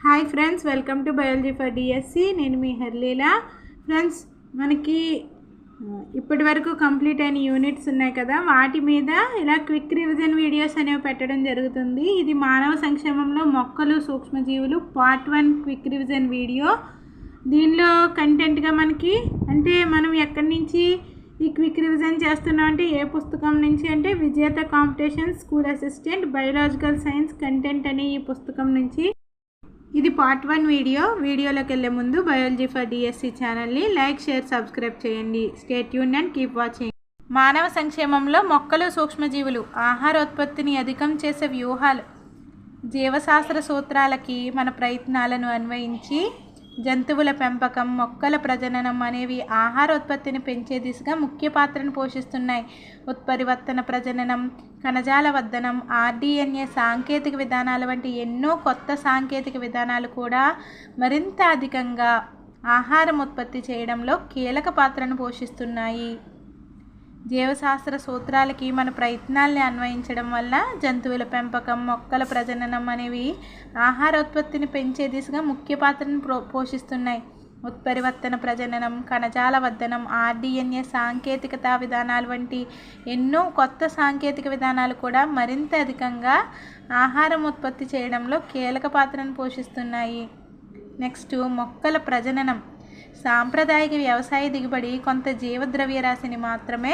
Hi friends, welcome to biology for DSC. నేను మీ హర్లీలా. Friends, మనకి ఇప్పటి వరకు కంప్లీట్ అయిన యూనిట్స్ ఉన్నాయి కదా, వాటి మీద ఇలా క్విక్ రివిజన్ వీడియోస్ అనేవి పెట్టడం జరుగుతుంది. ఇది మానవ సంక్షేమంలో మొక్కలు సూక్ష్మజీవులు పార్ట్ 1 క్విక్ రివిజన్ వీడియో. దీనిలో కంటెంట్గా మనకి అంటే మనం ఎక్కడి నుంచి ఈ క్విక్ రివిజన్ చేస్తున్నాం అంటే ఏ పుస్తకం నుంచి అంటే విజేత competition school assistant biological science content అనే ఈ పుస్తకం నుంచి. ఇది పార్ట్ 1 వీడియోలోకి వెళ్ళే ముందు బయాలజీ ఫర్ డిఎస్సి ఛానల్ని లైక్, షేర్, సబ్స్క్రైబ్ చేయండి. Stay tuned and keep watching. మానవ సంక్షేమంలో మొక్కలు సూక్ష్మజీవులు ఆహారోత్పత్తిని అధికం చేసే వ్యూహాలు. జీవశాస్త్ర సూత్రాలకి మన ప్రయత్నాలను అన్వయించి జంతువుల పెంపకం, మొక్కల ప్రజననం అనేవి ఆహారోత్పత్తిని పెంచే దిశగా ముఖ్య పాత్రను పోషిస్తున్నాయి. ఉత్పరివర్తన ప్రజననం, కణజాల వర్ధనం, ఆర్డీఎన్ఏ సాంకేతిక విధానాలు వంటి ఎన్నో కొత్త సాంకేతిక విధానాలు కూడా మరింత అధికంగా ఆహారం ఉత్పత్తి చేయడంలో కీలక పాత్రను పోషిస్తున్నాయి. జీవశాస్త్ర సూత్రాలకి మన ప్రయత్నాల్ని అన్వయించడం వల్ల జంతువుల పెంపకం, మొక్కల ప్రజననం అనేవి ఆహారోత్పత్తిని పెంచే దిశగా ముఖ్య పాత్రను పోషిస్తున్నాయి. ఉత్పరివర్తన ప్రజననం, కణజాల వర్ధనం, ఆర్డీఎన్ఏ సాంకేతికత విధానాలు వంటి ఎన్నో కొత్త సాంకేతిక విధానాలు కూడా మరింత అధికంగా ఆహారం ఉత్పత్తి చేయడంలో కీలక పాత్రను పోషిస్తున్నాయి. నెక్స్ట్, మొక్కల ప్రజననం. సాంప్రదాయిక వ్యవసాయ దిగుబడి కొంత జీవద్రవ్యరాశిని మాత్రమే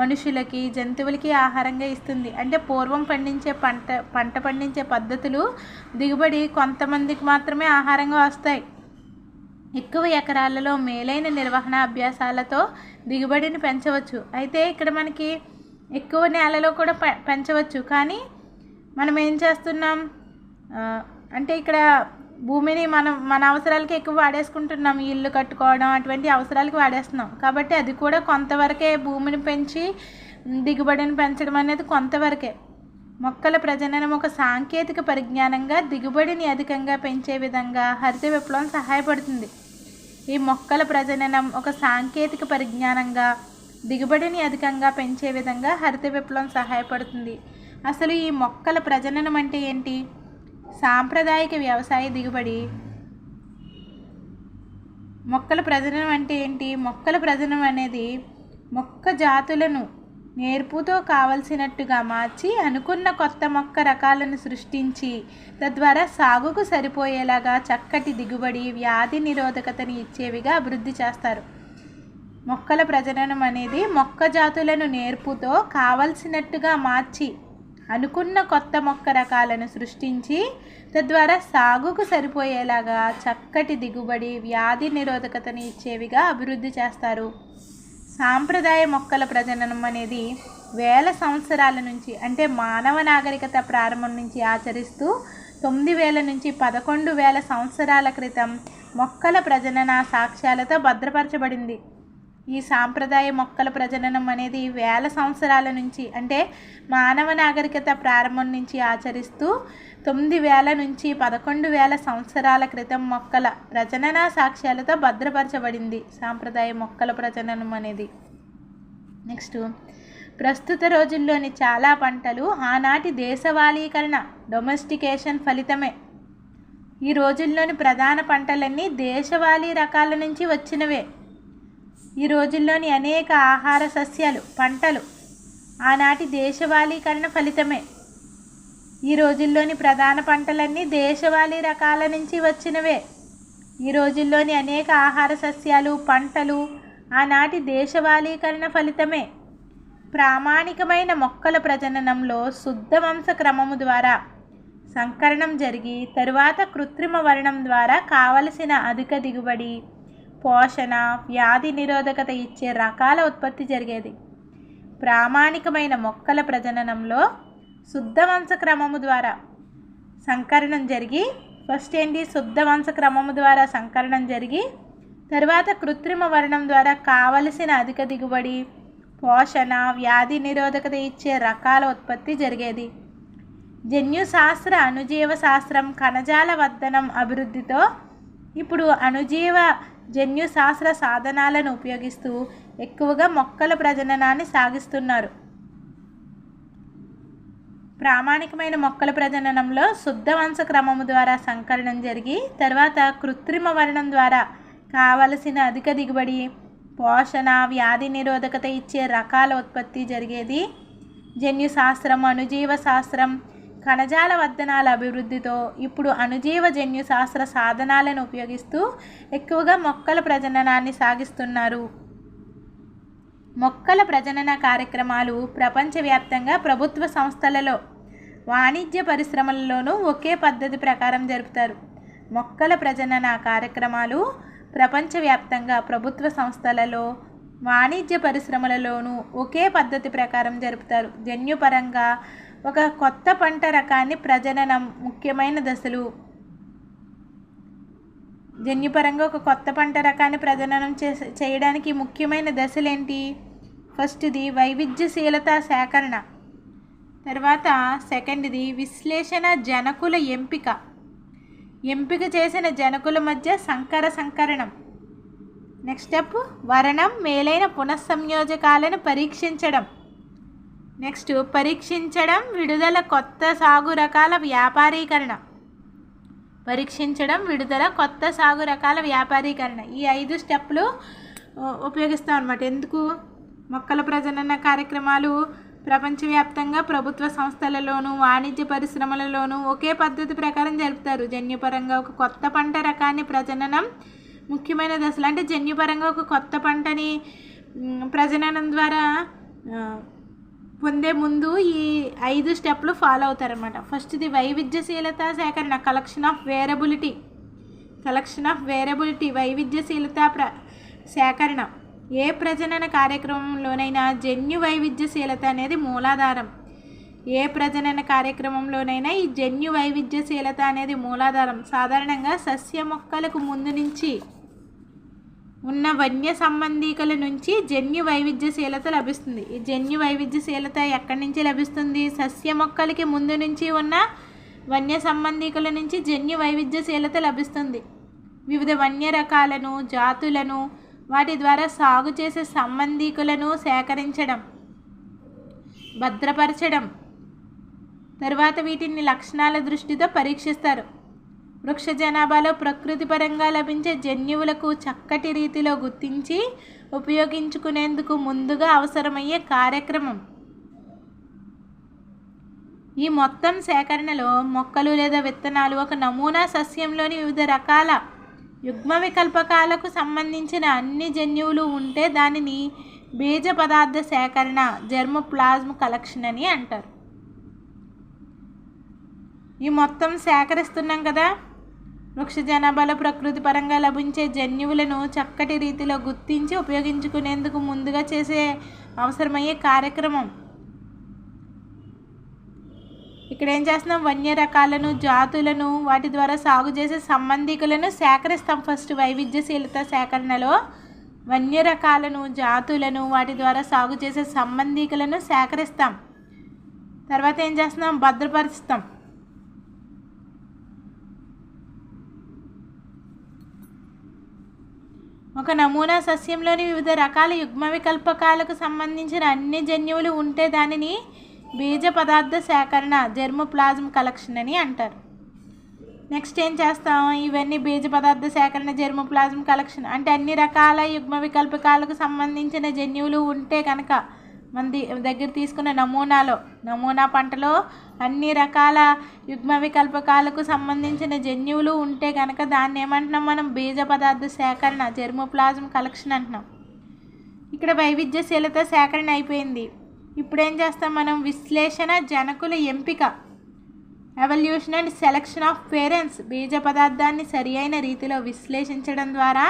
మనుషులకి, జంతువులకి ఆహారంగా ఇస్తుంది. అంటే పూర్వం పంట పండించే పద్ధతులు దిగుబడి కొంతమందికి మాత్రమే ఆహారంగా వస్తాయి. ఎక్కువ ఎకరాలలో మేలైన నిర్వహణ అభ్యాసాలతో దిగుబడిని పెంచవచ్చు. అయితే ఇక్కడ మనకి ఎక్కువ నేలలో కూడా పెంచవచ్చు. మనం ఏం చేస్తున్నాం అంటే ఇక్కడ భూమిని మన అవసరాలకి ఎక్కువ వాడేసుకుంటున్నాం. ఇల్లు కట్టుకోవడం అటువంటి అవసరాలకి వాడేస్తున్నాం. కాబట్టి అది కూడా కొంతవరకే, భూమిని పెంచి దిగుబడిని పెంచడం అనేది కొంతవరకే. మొక్కల ప్రజననం ఒక సాంకేతిక పరిజ్ఞానంగా దిగుబడిని అధికంగా పెంచే విధంగా హరిత విప్లవం సహాయపడుతుంది. ఈ మొక్కల ప్రజననం ఒక సాంకేతిక పరిజ్ఞానంగా దిగుబడిని అధికంగా పెంచే విధంగా హరిత విప్లవం సహాయపడుతుంది. అసలు ఈ మొక్కల ప్రజననం అంటే ఏంటి? సాంప్రదాయిక వ్యవసాయ దిగుబడి. మొక్కల ప్రజననం అంటే ఏంటి? మొక్కల ప్రజననం అనేది మొక్క జాతులను నేర్పుతో కావలసినట్టుగా మార్చి అనుకున్న కొత్త మొక్క రకాలను సృష్టించి తద్వారా సాగుకు సరిపోయేలాగా చక్కటి దిగుబడి, వ్యాధి నిరోధకతని ఇచ్చేవిగా అభివృద్ధి చేస్తారు. మొక్కల ప్రజననం అనేది మొక్క జాతులను నేర్పుతో కావలసినట్టుగా మార్చి అనుకున్న కొత్త మొక్క రకాలను సృష్టించి తద్వారా సాగుకు సరిపోయేలాగా చక్కటి దిగుబడి, వ్యాధి నిరోధకతని ఇచ్చేవిగా అభివృద్ధి చేస్తారు. సాంప్రదాయ మొక్కల ప్రజననం అనేది వేల సంవత్సరాల నుంచి అంటే మానవ నాగరికత ప్రారంభం నుంచి ఆచరిస్తూ 9000 నుంచి 11,000 సంవత్సరాల క్రితం మొక్కల ప్రజనన సాక్ష్యాలతో భద్రపరచబడింది. ఈ సాంప్రదాయ మొక్కల ప్రజననం అనేది వేల సంవత్సరాల నుంచి అంటే మానవ నాగరికత ప్రారంభం నుంచి ఆచరిస్తూ 9000 నుంచి 11,000 సంవత్సరాల క్రితం మొక్కల ప్రజనన సాక్ష్యాలతో భద్రపరచబడింది సాంప్రదాయ మొక్కల ప్రజననం అనేది. నెక్స్ట్, ప్రస్తుత రోజుల్లోని చాలా పంటలు ఆనాటి దేశవాళీకరణ, డొమెస్టికేషన్ ఫలితమే. ఈ రోజుల్లోని ప్రధాన పంటలన్నీ దేశవాళీ రకాల నుంచి వచ్చినవే. ఈ రోజుల్లోని అనేక ఆహార సస్యాలు, పంటలు ఆనాటి దేశవాళీకరణ ఫలితమే. ఈ రోజుల్లోని ప్రధాన పంటలన్నీ దేశవాళీ రకాల నుంచి వచ్చినవే. ఈ రోజుల్లోని అనేక ఆహార సస్యాలు, పంటలు ఆనాటి దేశవాళీకరణ ఫలితమే. ప్రామాణికమైన మొక్కల ప్రజననంలో శుద్ధ వంశ క్రమము ద్వారా సంకరణం జరిగి తరువాత కృత్రిమ వర్ణం ద్వారా కావలసిన అధిక దిగుబడి, పోషణ, వ్యాధి నిరోధకత ఇచ్చే రకాల ఉత్పత్తి జరిగేది. ప్రామాణికమైన మొక్కల ప్రజననంలో శుద్ధ వంశ క్రమము ద్వారా సంకరణం జరిగి శుద్ధ వంశ క్రమము ద్వారా సంకరణం జరిగి తరువాత కృత్రిమ వర్ణం ద్వారా కావలసిన అధిక దిగుబడి, పోషణ, వ్యాధి నిరోధకత ఇచ్చే రకాల ఉత్పత్తి జరిగేది. జన్యుశాస్త్ర, అణుజీవ శాస్త్రం, కణజాల వర్ధనం అభివృద్ధితో ఇప్పుడు అణుజీవ జన్యుశాస్త్ర సాధనాలను ఉపయోగిస్తూ ఎక్కువగా మొక్కల ప్రజననాన్ని సాగిస్తున్నారు. ప్రామాణికమైన మొక్కల ప్రజననంలో శుద్ధ వంశ క్రమము ద్వారా సంకరణం జరిగి తర్వాత కృత్రిమ వర్ణం ద్వారా కావలసిన అధిక దిగుబడి, పోషణ, వ్యాధి నిరోధకత ఇచ్చే రకాల ఉత్పత్తి జరిగేది. జన్యుశాస్త్రం, అణుజీవ శాస్త్రం, కణజాల వర్ధనాల అభివృద్ధితో ఇప్పుడు అణుజీవ జన్యుశాస్త్ర సాధనాలను ఉపయోగిస్తూ ఎక్కువగా మొక్కల ప్రజననాన్ని సాగిస్తున్నారు. మొక్కల ప్రజనన కార్యక్రమాలు ప్రపంచవ్యాప్తంగా ప్రభుత్వ సంస్థలలో, వాణిజ్య పరిశ్రమలలోనూ ఒకే పద్ధతి ప్రకారం జరుపుతారు. మొక్కల ప్రజనన కార్యక్రమాలు ప్రపంచవ్యాప్తంగా ప్రభుత్వ సంస్థలలో, వాణిజ్య పరిశ్రమలలోనూ ఒకే పద్ధతి ప్రకారం జరుపుతారు. జన్యుపరంగా ఒక కొత్త పంట రకాన్ని ప్రజననం ముఖ్యమైన దశలు. జన్యుపరంగా ఒక కొత్త పంట రకాన్ని ప్రజననం చేయడానికి ముఖ్యమైన దశలేంటి? ఫస్ట్ది వైవిధ్యశీలత సేకరణ, తర్వాత సెకండ్ది విశ్లేషణ, జనకుల ఎంపిక, ఎంపిక చేసిన జనకుల మధ్య సంకరణం. నెక్స్ట్ స్టెప్ వరణం, మేలైన పునఃసంయోజకాలను పరీక్షించడం. నెక్స్ట్ పరీక్షించడం, విడుదల, కొత్త సాగు రకాల వ్యాపారీకరణ. పరీక్షించడం, విడుదల, కొత్త సాగు రకాల వ్యాపారీకరణ. ఈ 5 స్టెప్లు ఉపయోగిస్తాం అన్నమాట. ఎందుకు? మొక్కల ప్రజనన కార్యక్రమాలు ప్రపంచవ్యాప్తంగా ప్రభుత్వ సంస్థలలోనూ, వాణిజ్య పరిశ్రమలలోనూ ఒకే పద్ధతి ప్రకారం జరుపుతారు. జన్యుపరంగా ఒక కొత్త పంట రకాన్ని ప్రజననం ముఖ్యమైన దశలు. అంటే జన్యుపరంగా ఒక కొత్త పంటని ప్రజననం ద్వారా పొందే ముందు ఈ 5 స్టెప్లు ఫాలో అవుతారన్నమాట. ఫస్ట్ది వైవిధ్యశీలత సేకరణ, కలెక్షన్ ఆఫ్ వేరబిలిటీ, వైవిధ్యశీలత సేకరణ. ఏ ప్రజనన కార్యక్రమంలోనైనా జన్యు వైవిధ్యశీలత అనేది మూలాధారం. ఏ ప్రజనన కార్యక్రమంలోనైనా ఈ జన్యు వైవిధ్యశీలత అనేది మూలాధారం. సాధారణంగా సస్య మొక్కలకు ముందు నుంచి ఉన్న వన్య సంబంధీకుల నుంచి జన్యు వైవిధ్యశీలత లభిస్తుంది. ఈ జన్యు వైవిధ్యశీలత ఎక్కడి నుంచి లభిస్తుంది? సస్య మొక్కలకి ముందు నుంచి ఉన్న వన్య సంబంధీకుల నుంచి జన్యు వైవిధ్యశీలత లభిస్తుంది. వివిధ వన్య రకాలను, జాతులను, వాటి ద్వారా సాగు చేసే సంబంధీకులను సేకరించడం, భద్రపరచడం, తర్వాత వీటిని లక్షణాల దృష్టితో పరీక్షిస్తారు. వృక్ష జనాభాలో ప్రకృతి పరంగా లభించే జన్యువులకు చక్కటి రీతిలో గుర్తించి ఉపయోగించుకునేందుకు ముందుగా అవసరమయ్యే కార్యక్రమం. ఈ మొత్తం సేకరణలో మొక్కలు లేదా విత్తనాలు, ఒక నమూనా సస్యంలోని వివిధ రకాల యుగ్మ వికల్పకాలకు సంబంధించిన అన్ని జన్యువులు ఉంటే దానిని బీజ పదార్థ సేకరణ, జెర్మోప్లాజ్మ్ కలెక్షన్ అని అంటారు. ఈ మొత్తం సేకరిస్తున్నాం కదా, వృక్ష జనాభాలో ప్రకృతి పరంగా లభించే జన్యువులను చక్కటి రీతిలో గుర్తించి ఉపయోగించుకునేందుకు ముందుగా చేసే అవసరమయ్యే కార్యక్రమం. ఇక్కడ ఏం చేస్తున్నాం? వన్య రకాలను, జాతులను, వాటి ద్వారా సాగు చేసే సంబంధికులను సేకరిస్తాం. ఫస్ట్ వైవిధ్యశీలత సేకరణలో వన్య రకాలను, జాతులను, వాటి ద్వారా సాగు చేసే సంబంధికులను సేకరిస్తాం. తర్వాత ఏం చేస్తున్నాం? భద్రపరుస్తాం. ఒక నమూనా సస్యంలోని వివిధ రకాల యుగ్మ వికల్పకాలకు సంబంధించిన అన్ని జన్యువులు ఉంటే దానిని బీజ పదార్థ సేకరణ, జెర్మోప్లాజ్మ్ కలెక్షన్ అని అంటారు. నెక్స్ట్ ఏం చేస్తాం? ఇవన్నీ బీజ పదార్థ సేకరణ, జెర్మోప్లాజ్మ్ కలెక్షన్ అంటే అన్ని రకాల యుగ్మ వికల్పకాలకు సంబంధించిన జన్యువులు ఉంటే కనుక మన దగ్గర తీసుకున్న నమూనా పంటలో అన్ని రకాల యుగ్మ వికల్పకాలకు సంబంధించిన జన్యువులు ఉంటే కనుక దాన్ని ఏమంటున్నాం మనం? బీజ పదార్థ సేకరణ, జెర్మోప్లాజ్మ్ కలెక్షన్ అంటున్నాం. ఇక్కడ వైవిధ్యశీలత సేకరణ అయిపోయింది. ఇప్పుడు ఏం చేస్తాం మనం? విశ్లేషణ, జనకుల ఎంపిక, evolution and selection of parents. బీజ పదార్థాన్ని సరి అయిన రీతిలో విశ్లేషించడం ద్వారా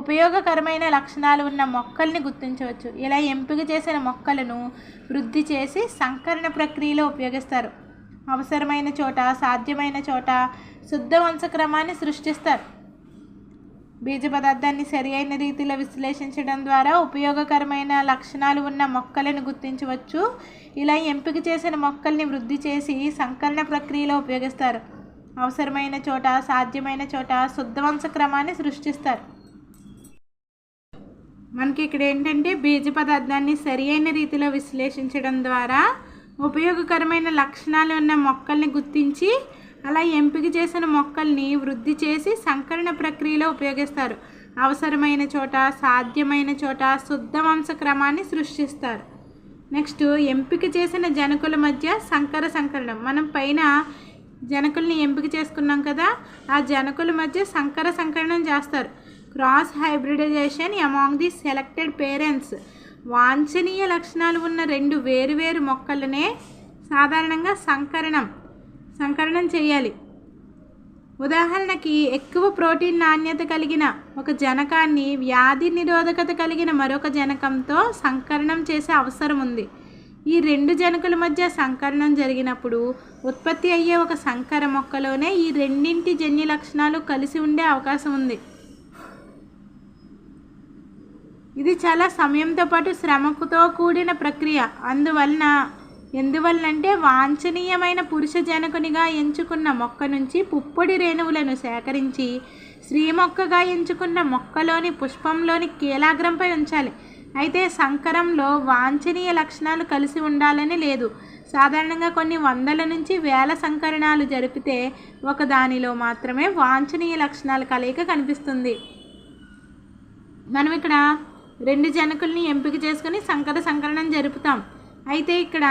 ఉపయోగకరమైన లక్షణాలు ఉన్న మొక్కల్ని గుర్తించవచ్చు. ఇలా ఎంపిక చేసిన మొక్కలను వృద్ధి చేసి సంకరణ ప్రక్రియలో ఉపయోగిస్తారు. అవసరమైన చోట, సాధ్యమైన చోట శుద్ధ వంశక్రమాన్ని సృష్టిస్తారు. బీజ పదార్థాన్ని సరి అయిన రీతిలో విశ్లేషించడం ద్వారా ఉపయోగకరమైన లక్షణాలు ఉన్న మొక్కలను గుర్తించవచ్చు. ఇలా ఎంపిక చేసిన మొక్కల్ని వృద్ధి చేసి సంకరణ ప్రక్రియలో ఉపయోగిస్తారు. అవసరమైన చోట, సాధ్యమైన చోట శుద్ధ వంశక్రమాన్ని సృష్టిస్తారు. మనకి ఇక్కడ ఏంటంటే బీజ పదార్థాన్ని సరి అయిన రీతిలో విశ్లేషించడం ద్వారా ఉపయోగకరమైన లక్షణాలు ఉన్న మొక్కల్ని గుర్తించి అలా ఎంపిక చేసిన మొక్కల్ని వృద్ధి చేసి సంకరణ ప్రక్రియలో ఉపయోగిస్తారు. అవసరమైన చోట, సాధ్యమైన చోట శుద్ధ వంశక్రమాన్ని సృష్టిస్తారు. నెక్స్ట్, ఎంపిక చేసిన జనకుల మధ్య సంకరణం. మనం పైన జనకుల్ని ఎంపిక చేసుకున్నాం కదా, ఆ జనకుల మధ్య సంకరణం చేస్తారు. Cross hybridisation among the selected parents. వాంఛనీయ లక్షణాలు ఉన్న రెండు వేరువేరు మొక్కలనే సాధారణంగా సంకరణం చేయాలి. ఉదాహరణకి, ఎక్కువ ప్రోటీన్ నాణ్యత కలిగిన ఒక జనకాన్ని వ్యాధి నిరోధకత కలిగిన మరొక జనకంతో సంకరణం చేసే అవసరం ఉంది. ఈ రెండు జనకుల మధ్య సంకరణం జరిగినప్పుడు ఉత్పత్తి అయ్యే ఒక సంకర మొక్కలోనే ఈ రెండింటి జన్యు లక్షణాలు కలిసి ఉండే అవకాశం ఉంది. ఇది చాలా సమయంతో పాటు శ్రమతో కూడిన ప్రక్రియ. ఎందువలనంటే వాంఛనీయమైన పురుష జనకునిగా ఎంచుకున్న మొక్క నుంచి పుప్పొడి రేణువులను సేకరించి స్త్రీ మొక్కగా ఎంచుకున్న మొక్కలోని పుష్పంలోని కీలాగ్రంపై ఉంచాలి. అయితే సంకరంలో వాంఛనీయ లక్షణాలు కలిసి ఉండాలని లేదు. సాధారణంగా కొన్ని వందల నుంచి వేల సంకరణాలు జరిపితే ఒక దానిలో మాత్రమే వాంఛనీయ లక్షణాల కలయిక కనిపిస్తుంది. మనం ఇక్కడ రెండు జనకుల్ని ఎంపిక చేసుకుని సంకరణం జరుపుతాం. అయితే ఇక్కడ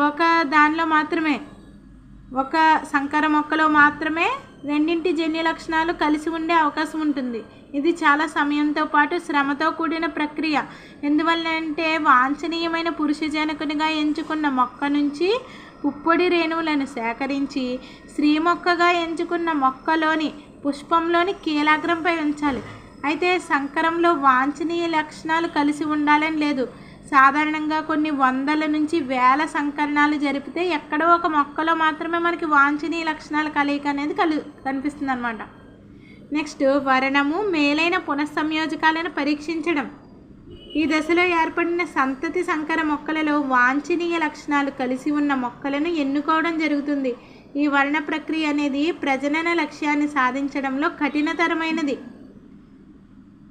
ఒక దానిలో మాత్రమే, ఒక సంకర మొక్కలో మాత్రమే రెండింటి జన్యు లక్షణాలు కలిసి ఉండే అవకాశం ఉంటుంది. ఇది చాలా సమయంతో పాటు శ్రమతో కూడిన ప్రక్రియ. ఎందువల్లంటే వాంఛనీయమైన పురుష జనకునిగా ఎంచుకున్న మొక్క నుంచి పుప్పొడి రేణువులను సేకరించి స్త్రీ మొక్కగా ఎంచుకున్న మొక్కలోని పుష్పంలోని కీలాగ్రంపై ఉంచాలి. అయితే సంకరంలో వాంఛనీయ లక్షణాలు కలిసి ఉండాలని లేదు. సాధారణంగా కొన్ని వందల నుంచి వేల సంకరణాలు జరిపితే ఎక్కడో ఒక మొక్కలో మాత్రమే మనకి వాంఛనీయ లక్షణాల కలయిక అనేది కనిపిస్తుంది అన్నమాట. నెక్స్ట్, వరణము, మేలైన పునఃసంయోజకాలను పరీక్షించడం. ఈ దశలో ఏర్పడిన సంతతి సంకర మొక్కలలో వాంఛనీయ లక్షణాలు కలిసి ఉన్న మొక్కలను ఎన్నుకోవడం జరుగుతుంది. ఈ వర్ణ ప్రక్రియ అనేది ప్రజనన లక్ష్యాన్ని సాధించడంలో కఠినతరమైనది.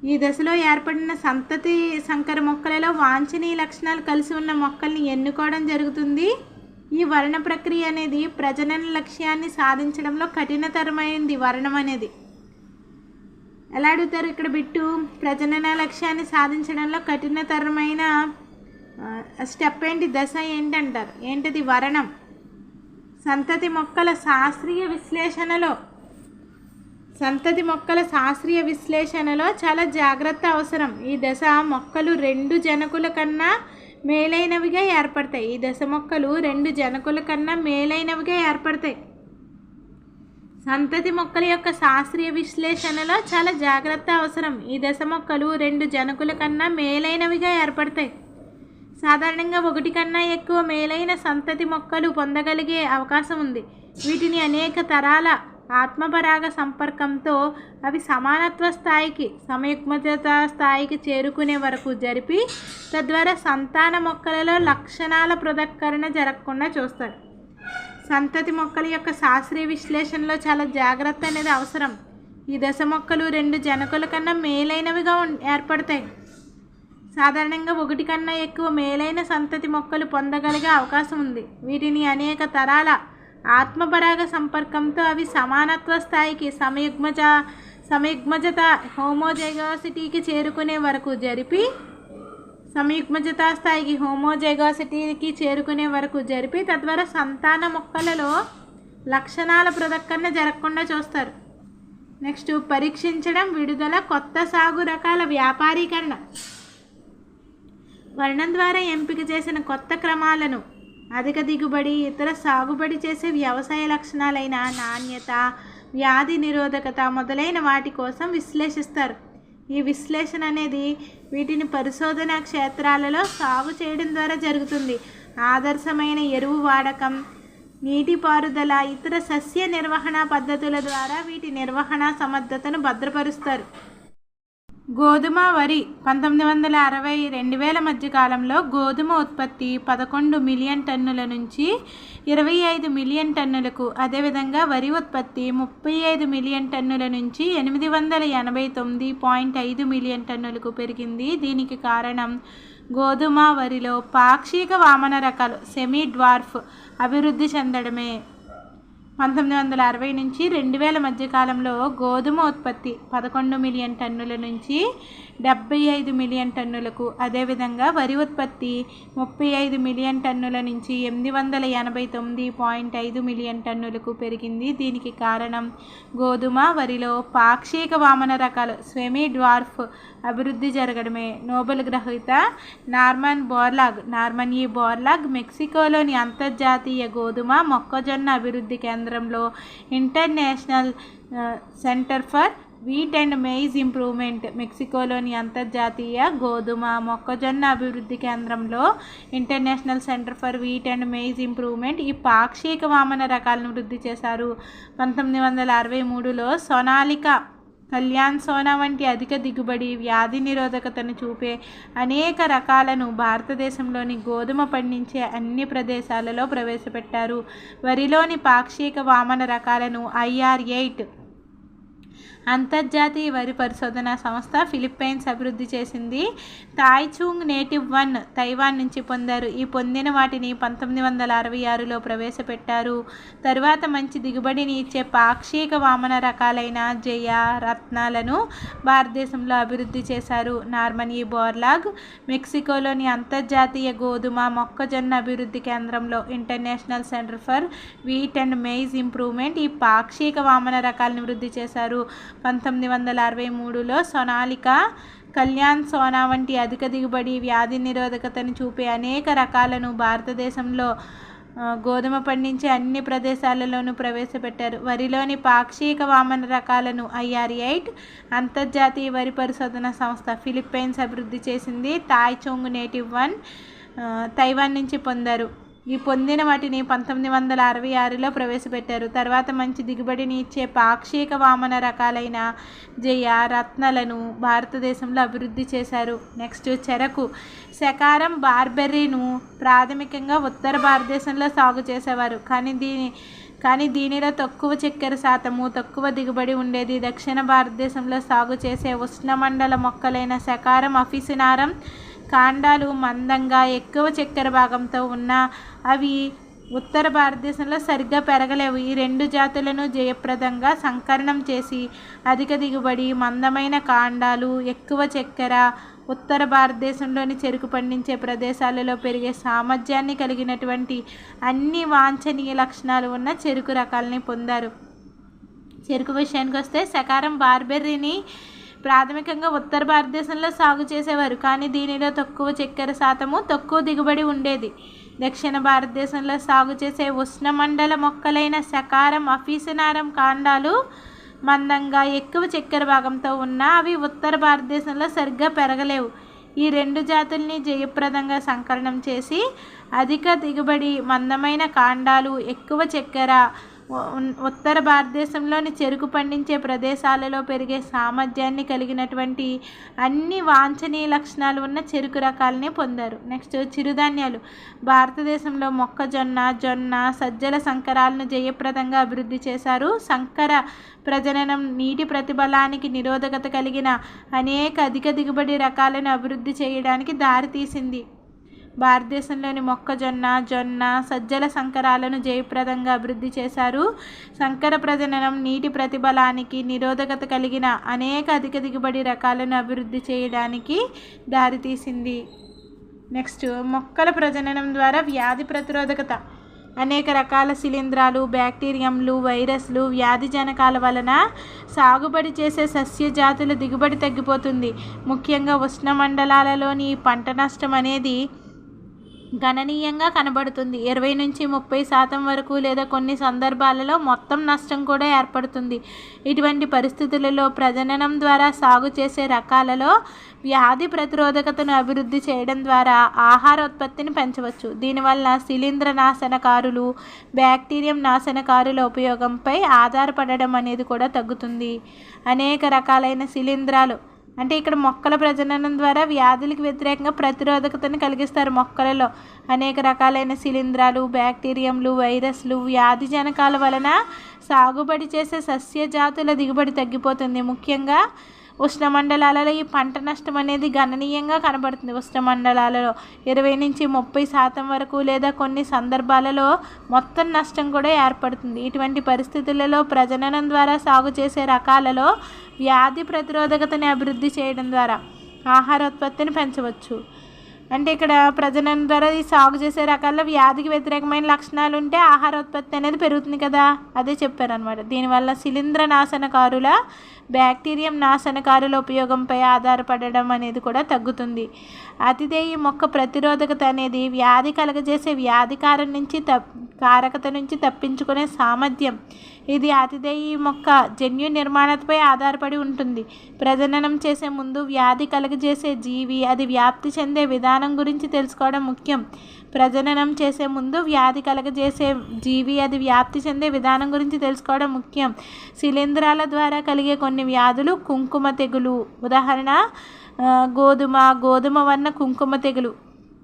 ఈ దశలో ఏర్పడిన సంతతి సంకర మొక్కలలో వాంఛనీయ లక్షణాలు కలిసి ఉన్న మొక్కల్ని ఎన్నుకోవడం జరుగుతుంది. ఈ వర్ణ ప్రక్రియ అనేది ప్రజనన లక్ష్యాన్ని సాధించడంలో కఠినతరమైనది. వర్ణం అనేది ఎలా అడుగుతారు ఇక్కడ బిట్టు? ప్రజనన లక్ష్యాన్ని సాధించడంలో కఠినతరమైన స్టెప్ ఏంటి, దశ ఏంటంటారు? ఏంటిది? వర్ణం. సంతతి మొక్కల శాస్త్రీయ విశ్లేషణలో చాలా జాగ్రత్త అవసరం. ఈ దశ మొక్కలు రెండు జనకుల కన్నా మేలైనవిగా ఏర్పడతాయి. సంతతి మొక్కల యొక్క శాస్త్రీయ విశ్లేషణలో చాలా జాగ్రత్త అవసరం. ఈ దశ మొక్కలు రెండు జనకుల కన్నా మేలైనవిగా ఏర్పడతాయి. సాధారణంగా ఒకటి కన్నా ఎక్కువ మేలైన సంతతి మొక్కలు పొందగలిగే అవకాశం ఉంది. వీటిని అనేక తరాల ఆత్మపరాగ సంపర్కంతో అవి సమానత్వ స్థాయికి, సమయుగ్మజత స్థాయికి చేరుకునే వరకు జరిపి తద్వారా సంతాన మొక్కలలో లక్షణాల పృథక్కరణ జరగకుండా చూస్తారు. సంతతి మొక్కల యొక్క శాస్త్రీయ విశ్లేషణలో చాలా జాగ్రత్త అనేది అవసరం. ఈ దశ మొక్కలు రెండు జనకుల కన్నా మేలైనవిగా ఏర్పడతాయి. సాధారణంగా ఒకటి కన్నా ఎక్కువ మేలైన సంతతి మొక్కలు పొందగలిగే అవకాశం ఉంది. వీటిని అనేక తరాల ఆత్మపరాగ సంపర్కంతో అవి సమానత్వ స్థాయికి, సమయుగ్మజత హోమోజైగోసిటీకి చేరుకునే వరకు జరిపి తద్వారా సంతాన మొక్కలలో లక్షణాల పృథక్కరణ జరగకుండా చూస్తారు. నెక్స్ట్, పరీక్షించడం, విడుదల, కొత్త సాగు రకాల వ్యాపారీకరణ. వర్ణం ద్వారా ఎంపిక చేసిన కొత్త క్రమాలను అధిక దిగుబడి, ఇతర సాగుబడి చేసే వ్యవసాయ లక్షణాలైన నాణ్యత, వ్యాధి నిరోధకత మొదలైన వాటి కోసం విశ్లేషిస్తారు. ఈ విశ్లేషణ అనేది వీటిని పరిశోధనా క్షేత్రాలలో సాగు చేయడం ద్వారా జరుగుతుంది. ఆదర్శమైన ఎరువు వాడకం, నీటిపారుదల, ఇతర సస్య నిర్వహణ పద్ధతుల ద్వారా వీటి నిర్వహణ సమర్థతను భద్రపరుస్తారు. గోధుమ, వరి 1960-2000 మధ్య కాలంలో గోధుమ ఉత్పత్తి 11 మిలియన్ టన్నుల నుంచి 25 మిలియన్ టన్నులకు, అదేవిధంగా వరి ఉత్పత్తి 35 మిలియన్ టన్నుల నుంచి 889.5 మిలియన్ టన్నులకు పెరిగింది. దీనికి కారణం గోధుమ వరిలో పాక్షిక వామన రకాలు సెమీ డ్వార్ఫ్ అభివృద్ధి చెందడమే. 1960 నుంచి 2000 మధ్య కాలంలో గోధుమ ఉత్పత్తి 11 మిలియన్ టన్నుల నుంచి 75 మిలియన్ టన్నులకు, అదేవిధంగా వరి ఉత్పత్తి 35 మిలియన్ టన్నుల నుంచి 889.5 మిలియన్ టన్నులకు పెరిగింది. దీనికి కారణం గోధుమ వరిలో పాక్షిక వామన రకాలు సెమీ డ్వార్ఫ్ అభివృద్ధి జరగడమే. నోబెల్ గ్రహీత నార్మన్ ఈ బోర్లాగ్ మెక్సికోలోని అంతర్జాతీయ గోధుమ మొక్కజొన్న అభివృద్ధి కేంద్రంలో International Center for Wheat and Maize Improvement, మెక్సికోలోని అంతర్జాతీయ గోధుమ మొక్కజొన్న అభివృద్ధి కేంద్రంలో International Center for Wheat and Maize Improvement ఈ పాక్షిక వామన రకాలను వృద్ధి చేశారు. 1963లో సోనాలికా, కళ్యాణ్ సోనా వంటి అధిక దిగుబడి, వ్యాధి నిరోధకతను చూపే అనేక రకాలను భారతదేశంలోని గోధుమ పండించే అన్ని ప్రదేశాలలో ప్రవేశపెట్టారు. వరిలోని పాక్షిక వామన రకాలను IR8 అంతర్జాతీయ వరి పరిశోధనా సంస్థ ఫిలిప్పైన్స్ అభివృద్ధి చేసింది. తాయ్చుంగ్ నేటివ్ 1 తైవాన్ నుంచి పొందారు. ఈ పొందిన వాటిని 1966లో ప్రవేశపెట్టారు. తరువాత మంచి దిగుబడిని ఇచ్చే పాక్షిక వామన రకాలైన జయ, రత్నాలను భారతదేశంలో అభివృద్ధి చేశారు. నార్మన్ ఈ బోర్లాగ్ మెక్సికోలోని అంతర్జాతీయ గోధుమ మొక్కజొన్న అభివృద్ధి కేంద్రంలో International Center for Wheat and Maize Improvement ఈ పాక్షిక వామన రకాలను వృద్ధి చేశారు. 1963లో సోనాలికా, కళ్యాణ్ సోనా వంటి అధిక దిగుబడి, వ్యాధి నిరోధకతను చూపే అనేక రకాలను భారతదేశంలో గోధుమ పండించే అన్ని ప్రదేశాలలోనూ ప్రవేశపెట్టారు. వరిలోని పాక్షిక వామన రకాలను IR8 అంతర్జాతీయ వరి పరిశోధన సంస్థ ఫిలిప్పైన్స్ అభివృద్ధి చేసింది. తాయ్చుంగ్ నేటివ్ 1 తైవాన్ నుంచి పొందారు. ఈ పొందిన వాటిని 1966లో ప్రవేశపెట్టారు. తర్వాత మంచి దిగుబడిని ఇచ్చే పాక్షిక వామన రకాలైన జయ, రత్నలను భారతదేశంలో అభివృద్ధి చేశారు. నెక్స్ట్ చెరకు. శకారం బార్బెర్రీను ప్రాథమికంగా ఉత్తర భారతదేశంలో సాగు చేసేవారు, కానీ దీనిలో తక్కువ చక్కెర శాతము, తక్కువ దిగుబడి ఉండేది. దక్షిణ భారతదేశంలో సాగు చేసే ఉష్ణమండల మొక్కలైన శకారం, అఫిసినారం కాండాలు మందంగా ఎక్కువ చక్కెర భాగంతో ఉన్న అవి ఉత్తర భారతదేశంలో సరిగ్గా పెరగలేవు. ఈ రెండు జాతులను జయప్రదంగా సంకరణం చేసి అధిక దిగుబడి, మందమైన కాండాలు, ఎక్కువ చక్కెర, ఉత్తర భారతదేశంలోని చెరుకు పండించే ప్రదేశాలలో పెరిగే సామర్థ్యాన్ని కలిగినటువంటి అన్ని వాంఛనీయ లక్షణాలు ఉన్న చెరుకు రకాలని పొందారు. చెరుకు విషయానికి వస్తే శకారం బార్బెర్రీని ప్రాథమికంగా ఉత్తర భారతదేశంలో సాగు చేసేవారు, కానీ దీనిలో తక్కువ చక్కెర శాతము, తక్కువ దిగుబడి ఉండేది. దక్షిణ భారతదేశంలో సాగు చేసే ఉష్ణమండల మొక్కలైన శకారం, అఫీసినారం కాండాలు మందంగా ఎక్కువ చక్కెర భాగంతో ఉన్న అవి ఉత్తర భారతదేశంలో సరిగ్గా పెరగలేవు. ఈ రెండు జాతుల్ని జయప్రదంగా సంకలనం చేసి అధిక దిగుబడి, మందమైన కాండాలు, ఎక్కువ చక్కెర, ఉత్తర భారతదేశంలోని చెరుకు పండించే ప్రదేశాలలో పెరిగే సామర్థ్యాన్ని కలిగినటువంటి అన్ని వాంఛనీయ లక్షణాలు ఉన్న చెరుకు రకాలని పొందారు. నెక్స్ట్ చిరుధాన్యాలు. భారతదేశంలో మొక్కజొన్న, జొన్న, సజ్జల సంకరాలను జయప్రదంగా అభివృద్ధి చేశారు. సంకర ప్రజననం నీటి ప్రతిబలానికి నిరోధకత కలిగిన అనేక అధిక దిగుబడి రకాలను అభివృద్ధి చేయడానికి దారితీసింది. భారతదేశంలోని మొక్కజొన్న, జొన్న, సజ్జల సంకరాలను జయప్రదంగా అభివృద్ధి చేశారు. సంకర ప్రజననం నీటి ప్రతిబలానికి నిరోధకత కలిగిన అనేక అధిక దిగుబడి రకాలను అభివృద్ధి చేయడానికి దారితీసింది. నెక్స్ట్ మొక్కల ప్రజననం ద్వారా వ్యాధి ప్రతిరోధకత. అనేక రకాల శిలీంధ్రాలు, బ్యాక్టీరియంలు, వైరస్లు, వ్యాధి జనకాల వలన సాగుబడి చేసే సస్య జాతుల దిగుబడి తగ్గిపోతుంది. ముఖ్యంగా ఉష్ణమండలాలలోని పంట నష్టం అనేది గణనీయంగా కనబడుతుంది. 20 నుంచి 30% వరకు లేదా కొన్ని సందర్భాలలో మొత్తం నష్టం కూడా ఏర్పడుతుంది. ఇటువంటి పరిస్థితులలో ప్రజననం ద్వారా సాగు చేసే రకాలలో వ్యాధి ప్రతిరోధకతను అభివృద్ధి చేయడం ద్వారా ఆహార ఉత్పత్తిని పెంచవచ్చు. దీనివల్ల శిలీంద్ర నాశనకారులు, బ్యాక్టీరియం నాశనకారుల ఉపయోగంపై ఆధారపడడం అనేది కూడా తగ్గుతుంది. అనేక రకాలైన శిలీంధ్రాలు అంటే ఇక్కడ మొక్కల ప్రజననం ద్వారా వ్యాధులకు వ్యతిరేకంగా ప్రతిరోధకతను కలిగిస్తారు. మొక్కలలో అనేక రకాలైన శిలీంధ్రాలు, బ్యాక్టీరియంలు, వైరస్లు, వ్యాధి జనకాల వలన సాగుబడి చేసే సస్య జాతుల దిగుబడి తగ్గిపోతుంది. ముఖ్యంగా ఉష్ణమండలాలలో ఈ పంట నష్టం అనేది గణనీయంగా కనబడుతుంది. ఉష్ణమండలాలలో 20-30% వరకు లేదా కొన్ని సందర్భాలలో మొత్తం నష్టం కూడా ఏర్పడుతుంది. ఇటువంటి పరిస్థితులలో ప్రజననం ద్వారా సాగు చేసే రకాలలో వ్యాధి ప్రతిరోధకతని అభివృద్ధి చేయడం ద్వారా ఆహారోత్పత్తిని పెంచవచ్చు. అంటే ఇక్కడ ప్రజననం ద్వారా ఈ సాగు చేసే రకాల్లో వ్యాధికి వ్యతిరేకమైన లక్షణాలు ఉంటే ఆహారోత్పత్తి అనేది పెరుగుతుంది కదా, అదే చెప్పారనమాట. దీనివల్ల శిలీంద్ర నాశనకారుల బ్యాక్టీరియం నాశనకారుల ఉపయోగంపై ఆధారపడడం అనేది కూడా తగ్గుతుంది. అతిదేయి మొక్క ప్రతిరోధకత అనేది వ్యాధి కలగజేసే వ్యాధికారం నుంచి కారకత నుంచి తప్పించుకునే సామర్థ్యం. ఇది అతిదేయి మొక్క జన్యు నిర్మాణతపై ఆధారపడి ఉంటుంది. ప్రజననం చేసే ముందు వ్యాధి కలగజేసే జీవి అది వ్యాప్తి చెందే విధానం గురించి తెలుసుకోవడం ముఖ్యం. ప్రజననం చేసే ముందు వ్యాధి కలగజేసే జీవి అది వ్యాప్తి చెందే విధానం గురించి తెలుసుకోవడం ముఖ్యం. శిలీంధ్రాల ద్వారా కలిగే కొన్ని వ్యాధులు కుంకుమ తెగులు, ఉదాహరణ గోధుమ వర్ణ కుంకుమ తెగులు.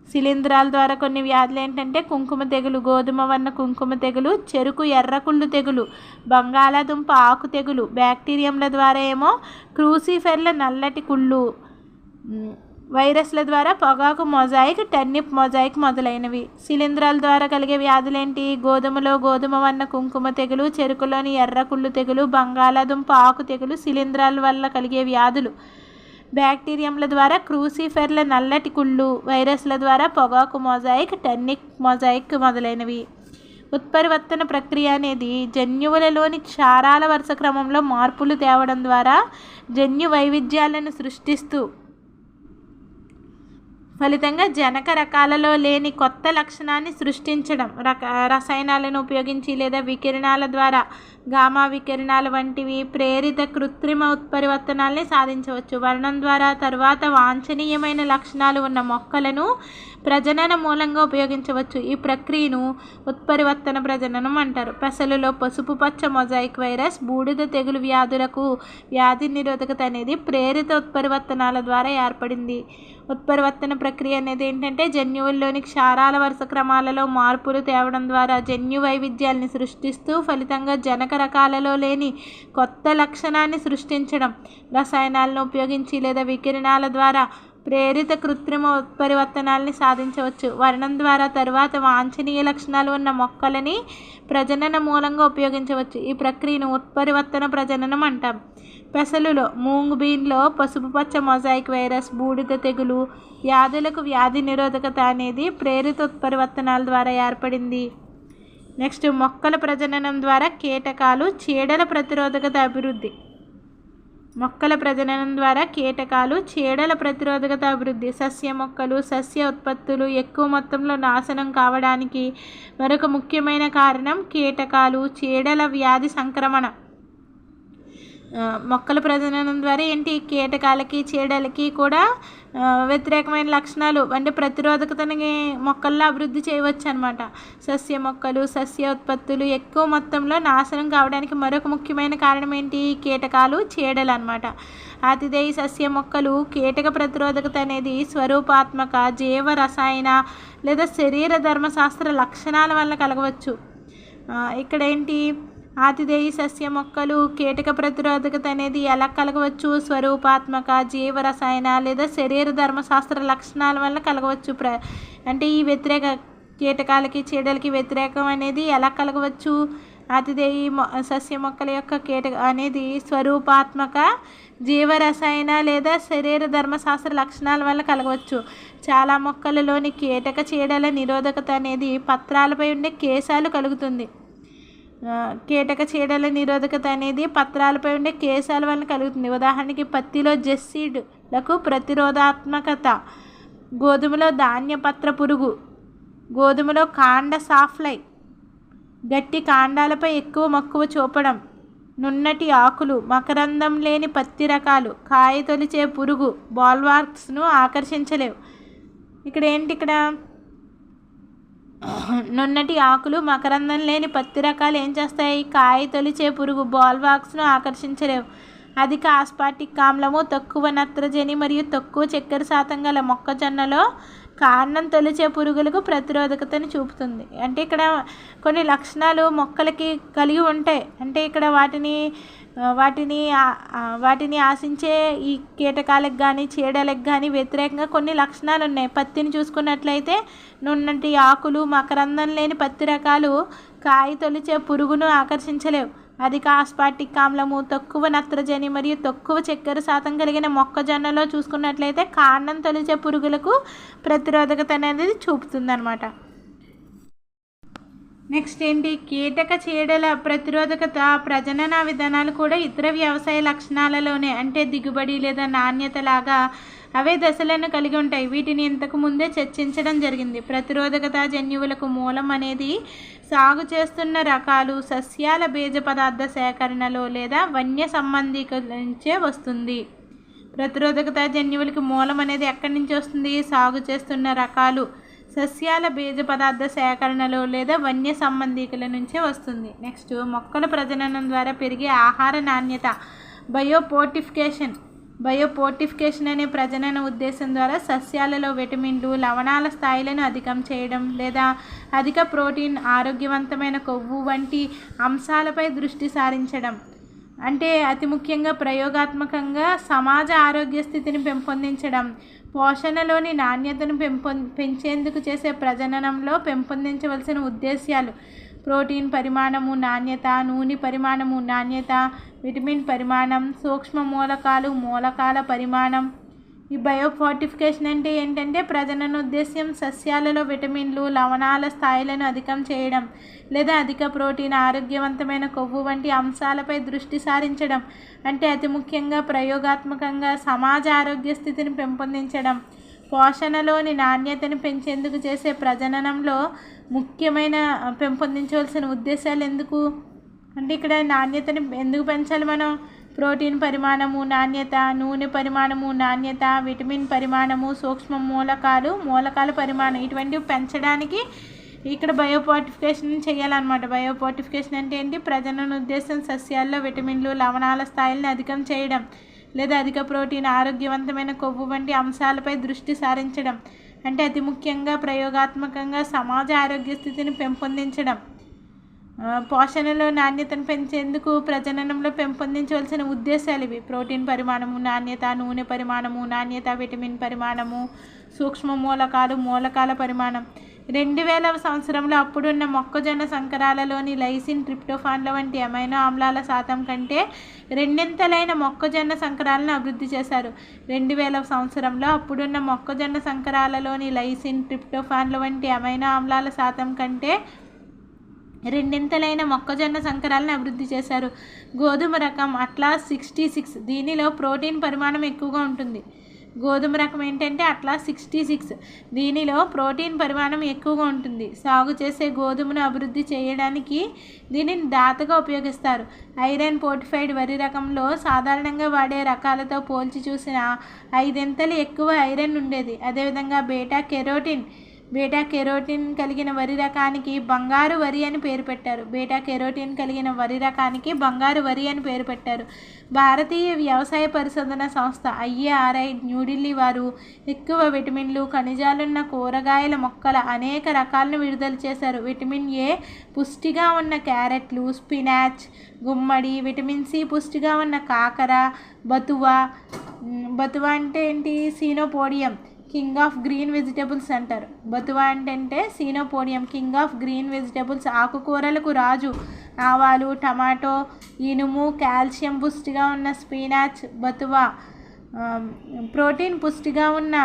శిలీంధ్రాల ద్వారా కొన్ని వ్యాధులు ఏంటంటే కుంకుమ తెగులు, గోధుమ వర్ణ కుంకుమ తెగులు, చెరుకు ఎర్రకుళ్ళు తెగులు, బంగాళాదుంప ఆకు తెగులు. బ్యాక్టీరియంల ద్వారా ఏమో క్రూసిఫెర్ల నల్లటి కుళ్ళు, వైరస్ల ద్వారా పొగాకు మొజాయిక్, టర్నిప్ మొజాయిక్ మొదలైనవి. శిలీంధ్రాల ద్వారా కలిగే వ్యాధులేంటి? గోధుమలో గోధుమ వర్ణ కుంకుమ తెగులు, చెరుకులోని ఎర్రకుళ్ళు తెగులు, బంగాళాదుంప ఆకు తెగులు శిలీంధ్రాల వల్ల కలిగే వ్యాధులు. బ్యాక్టీరియంల ద్వారా క్రూసిఫెర్ల నల్లటి కుళ్ళు, వైరస్ల ద్వారా పొగాకు మొజాయిక్, టర్నిప్ మొజాయిక్ మొదలైనవి. ఉత్పరివర్తన ప్రక్రియ అనేది జన్యువులలోని క్షారాల వరుస క్రమంలో మార్పులు తేవడం ద్వారా జన్యు వైవిధ్యాలను సృష్టిస్తూ ఫలితంగా జనక రకాలలో లేని కొత్త లక్షణాన్ని సృష్టించడం. రసాయనాలను ఉపయోగించి లేదా వికిరణాల ద్వారా గామా వికిరణాల వంటివి ప్రేరిత కృత్రిమ ఉత్పరివర్తనాల్ని సాధించవచ్చు. వర్ణం ద్వారా తర్వాత వాంఛనీయమైన లక్షణాలు ఉన్న మొక్కలను ప్రజనన మూలంగా ఉపయోగించవచ్చు. ఈ ప్రక్రియను ఉత్పరివర్తన ప్రజననం అంటారు. పెసలులో పసుపు పచ్చ మొజాయిక్ వైరస్, బూడిద తెగులు వ్యాధులకు వ్యాధి నిరోధకత అనేది ప్రేరిత ఉత్పరివర్తనాల ద్వారా ఏర్పడింది. ఉత్పరివర్తన ప్రక్రియ అనేది ఏంటంటే జన్యువుల్లోని క్షారాల వరుస క్రమాలలో మార్పులు తేవడం ద్వారా జన్యు వైవిధ్యాల్ని సృష్టిస్తూ ఫలితంగా జనక రకాలలో లేని కొత్త లక్షణాన్ని సృష్టించడం. రసాయనాలను ఉపయోగించి లేదా వికిరణాల ద్వారా ప్రేరిత కృత్రిమ ఉత్పరివర్తనాల్ని సాధించవచ్చు. వర్ణం ద్వారా తరువాత వాంఛనీయ లక్షణాలు ఉన్న మొక్కలని ప్రజనన మూలంగా ఉపయోగించవచ్చు. ఈ ప్రక్రియను ఉత్పరివర్తన ప్రజననం అంటాం. పెసలులో మూంగ్ బీన్లో పసుపు పచ్చ మొజాయిక్ వైరస్, బూడిద తెగులు వ్యాధులకు వ్యాధి నిరోధకత అనేది ప్రేరిత ఉత్పరివర్తనాల ద్వారా ఏర్పడింది. నెక్స్ట్ మొక్కల ప్రజననం ద్వారా కీటకాలు చీడల ప్రతిరోధకత అభివృద్ధి. మొక్కల ప్రజననం ద్వారా కీటకాలు చీడల ప్రతిరోధకత అభివృద్ధి. సస్య మొక్కలు సస్య ఉత్పత్తులు ఎక్కువ మొత్తంలో నాశనం కావడానికి మరొక ముఖ్యమైన కారణం కీటకాలు చీడల వ్యాధి సంక్రమణ. మొక్కల ప్రజననం ద్వారా ఏంటి కీటకాలకి చీడలకి కూడా వ్యతిరేకమైన లక్షణాలు అంటే ప్రతిరోధకతని మొక్కల్లో అభివృద్ధి చేయవచ్చు అనమాట. సస్య మొక్కలు సస్య ఉత్పత్తులు ఎక్కువ మొత్తంలో నాశనం కావడానికి మరొక ముఖ్యమైన కారణం ఏంటి కీటకాలు చీడలు అనమాట. అతిదేయి సస్య మొక్కలు కీటక ప్రతిరోధకత అనేది స్వరూపాత్మక జీవ రసాయన లేదా శరీర ధర్మశాస్త్ర లక్షణాల వల్ల కలగవచ్చు. ఇక్కడ ఏంటి ఆతిథేయ సస్య మొక్కలు కీటక ప్రతిరోధకత అనేది ఎలా కలగవచ్చు? స్వరూపాత్మక జీవ రసాయన లేదా శరీర ధర్మశాస్త్ర లక్షణాల వల్ల కలగవచ్చు. అంటే ఈ వ్యతిరేక కీటకాలకి చీడలకి వ్యతిరేకం అనేది ఎలా కలగవచ్చు? ఆతిథేయ సస్య మొక్కల యొక్క కీటక అనేది స్వరూపాత్మక జీవ రసాయన లేదా శరీర ధర్మశాస్త్ర లక్షణాల వల్ల కలగవచ్చు. చాలా మొక్కలలోని కీటక చీడల నిరోధకత అనేది పత్రాలపై ఉండే కేశాలు కలుగుతుంది. కీటక చీడల నిరోధకత అనేది పత్రాలపై ఉండే కేశాల వల్ల కలుగుతుంది. ఉదాహరణకి పత్తిలో జెస్సీడ్లకు ప్రతిరోధాత్మకత, గోధుమలో ధాన్యపత్ర పురుగు, గోధుమలో కాండ సాఫ్లై, గట్టి కాండాలపై ఎక్కువ మక్కువ చూపడం, నున్నటి ఆకులు, మకరందం లేని పత్తి రకాలు, కాయ తొలిచే పురుగు బాల్వార్క్స్ను ఆకర్షించలేవు. ఇక్కడ నున్నటి ఆకులు మకరందం లేని పత్తి రకాలు ఏం చేస్తాయి? కాయ తొలిచే పురుగు బాల్వార్క్స్ను ఆకర్షించలేవు. అధిక ఆస్పార్టిక్ ఆమ్లము, తక్కువ నత్రజని మరియు తక్కువ చక్కెర శాతం గల మొక్కజొన్నలో కాండం తొలిచే పురుగులకు ప్రతిరోధకతను చూపుతుంది. అంటే ఇక్కడ కొన్ని లక్షణాలు మొక్కలకి కలిగి ఉంటాయి. అంటే ఇక్కడ వాటిని వాటిని ఆశించే ఈ కీటకాలకు కానీ చీడలకు కానీ వ్యతిరేకంగా కొన్ని లక్షణాలు ఉన్నాయి. పత్తిని చూసుకున్నట్లయితే నున్నటి ఆకులు, మకరందం లేని పత్తి రకాలు కాయ తొలిచే పురుగును ఆకర్షించలేవు. అధిక ఆస్పార్టిక్ ఆమ్లము, తక్కువ నత్రజని మరియు తక్కువ చక్కెర శాతం కలిగిన మొక్కజొన్నలో చూసుకున్నట్లయితే కాండం తొలిచే పురుగులకు ప్రతిరోధకత అనేది చూపుతుందన్నమాట. నెక్స్ట్ ఏంటి, కీటక చీడల ప్రతిరోధకత ప్రజనన విధానాలు కూడా ఇతర వ్యవసాయ లక్షణాలలోనే అంటే దిగుబడి లేదా నాణ్యత లాగా అవే దశలను కలిగి ఉంటాయి. వీటిని ఇంతకు ముందే చర్చించడం జరిగింది. ప్రతిరోధకత జన్యువులకు మూలం అనేది సాగు చేస్తున్న రకాలు, సస్యాల బీజ పదార్థ సేకరణలో లేదా వన్య సంబంధికుల నుంచే వస్తుంది. ప్రతిరోధకత జన్యువులకి మూలం అనేది ఎక్కడి నుంచి వస్తుంది? సాగు చేస్తున్న రకాలు, సస్యాల బీజ పదార్థ సేకరణలో లేదా వన్య సంబంధికుల నుంచే వస్తుంది. నెక్స్ట్, మొక్కల ప్రజననం ద్వారా పెరిగే ఆహార నాణ్యత. బయోపోర్టిఫికేషన్ అనే ప్రజనన ఉద్దేశం ద్వారా సస్యాలలో విటమిన్లు, లవణాల స్థాయిలను అధికం చేయడం లేదా అధిక ప్రోటీన్, ఆరోగ్యవంతమైన కొవ్వు వంటి అంశాలపై దృష్టి సారించడం. అంటే అతి ముఖ్యంగా ప్రయోగాత్మకంగా సమాజ ఆరోగ్య స్థితిని పెంపొందించడం, పోషణలోని నాణ్యతను పెంచేందుకు చేసే ప్రజననంలో పెంపొందించవలసిన ఉద్దేశ్యాలు: ప్రోటీన్ పరిమాణము, నాణ్యత, నూనె పరిమాణము, నాణ్యత, విటమిన్ పరిమాణం, సూక్ష్మ మూలకాల పరిమాణం. ఈ బయోఫోర్టిఫికేషన్ అంటే ఏంటంటే ప్రజనన ఉద్దేశ్యం సస్యాలలో విటమిన్లు, లవణాల స్థాయిలను అధికం చేయడం లేదా అధిక ప్రోటీన్, ఆరోగ్యవంతమైన కొవ్వు వంటి అంశాలపై దృష్టి సారించడం. అంటే అతి ముఖ్యంగా ప్రయోగాత్మకంగా సమాజ ఆరోగ్య స్థితిని పెంపొందించడం, పోషణలోని నాణ్యతను పెంచేందుకు చేసే ప్రజననంలో ముఖ్యమైన పెంపొందించవలసిన ఉద్దేశాలు ఎందుకు అంటే ఇక్కడ నాణ్యతని ఎందుకు పెంచాలి మనం? ప్రోటీన్ పరిమాణము, నాణ్యత, నూనె పరిమాణము, నాణ్యత, విటమిన్ పరిమాణము, సూక్ష్మ మూలకాల పరిమాణం ఇటువంటివి పెంచడానికి ఇక్కడ బయోపోర్టిఫికేషన్ చేయాలన్నమాట. బయోపోర్టిఫికేషన్ అంటే ఏంటి? ప్రజనన ఉద్దేశం సస్యాల్లో విటమిన్లు, లవణాల స్థాయిలను అధికం చేయడం లేదా అధిక ప్రోటీన్, ఆరోగ్యవంతమైన కొవ్వు వంటి అంశాలపై దృష్టి సారించడం. అంటే అతి ముఖ్యంగా ప్రయోగాత్మకంగా సమాజ ఆరోగ్య స్థితిని పెంపొందించడం, పోషణలో నాణ్యతను పెంచేందుకు ప్రజననంలో పెంపొందించవలసిన ఉద్దేశాలు ఇవి: ప్రోటీన్ పరిమాణము, నాణ్యత, నూనె పరిమాణము, నాణ్యత, విటమిన్ పరిమాణము, సూక్ష్మ మూలకాల పరిమాణం. 2000వ సంవత్సరంలో అప్పుడున్న మొక్కజొన్న సంకరాలలోని లైసిన్, ట్రిప్టోఫాన్ల వంటి అమైనో ఆమ్లాల శాతం కంటే రెండింతలైన మొక్కజొన్న సంకరాలను అభివృద్ధి చేశారు. 2000వ సంవత్సరంలో అప్పుడున్న మొక్కజొన్న సంకరాలలోని లైసిన్, ట్రిప్టోఫాన్ల వంటి అమైనో ఆమ్లాల శాతం కంటే రెండింతలైన మొక్కజొన్న సంకరాలను అభివృద్ధి చేశారు. గోధుమ రకం అట్లాస్ 66, దీనిలో ప్రోటీన్ పరిమాణం ఎక్కువగా ఉంటుంది. గోధుమ రకం ఏంటంటే అట్లాస్ 66, దీనిలో ప్రోటీన్ పరిమాణం ఎక్కువగా ఉంటుంది. సాగు చేసే గోధుమను అభివృద్ధి చేయడానికి దీనిని దాతగా ఉపయోగిస్తారు. ఐరన్ ఫోర్టిఫైడ్ వరి రకంలో సాధారణంగా వాడే రకాలతో పోల్చి చూసిన 5 ఎక్కువ ఐరన్ ఉండేది. అదేవిధంగా బీటా కెరోటిన్ కలిగిన వరి రకానికి బంగారు వరి అని పేరు పెట్టారు. భారతీయ వ్యవసాయ పరిశోధన సంస్థ IARI న్యూఢిల్లీ వారు ఎక్కువ విటమిన్లు, ఖనిజాలున్న కూరగాయల మొక్కల అనేక రకాలను విడుదల చేశారు. విటమిన్ A పుష్టిగా ఉన్న క్యారెట్లు, స్పినాచ్, గుమ్మడి, విటమిన్ C పుష్టిగా ఉన్న కాకర, బతువా అంటే ఏంటి? సీనోపోడియం కింగ్ ఆఫ్ గ్రీన్ వెజిటబుల్స్ అంటారు. బతువా అంటే సీనోపోడియం కింగ్ ఆఫ్ గ్రీన్ వెజిటబుల్స్. ఆకుకూరలకు రాజు. ఆవాలు, టమాటో, ఇనుము, కాల్షియం పుష్టిగా ఉన్న స్పినాచ్, బతువా. ప్రోటీన్ పుష్టిగా ఉన్న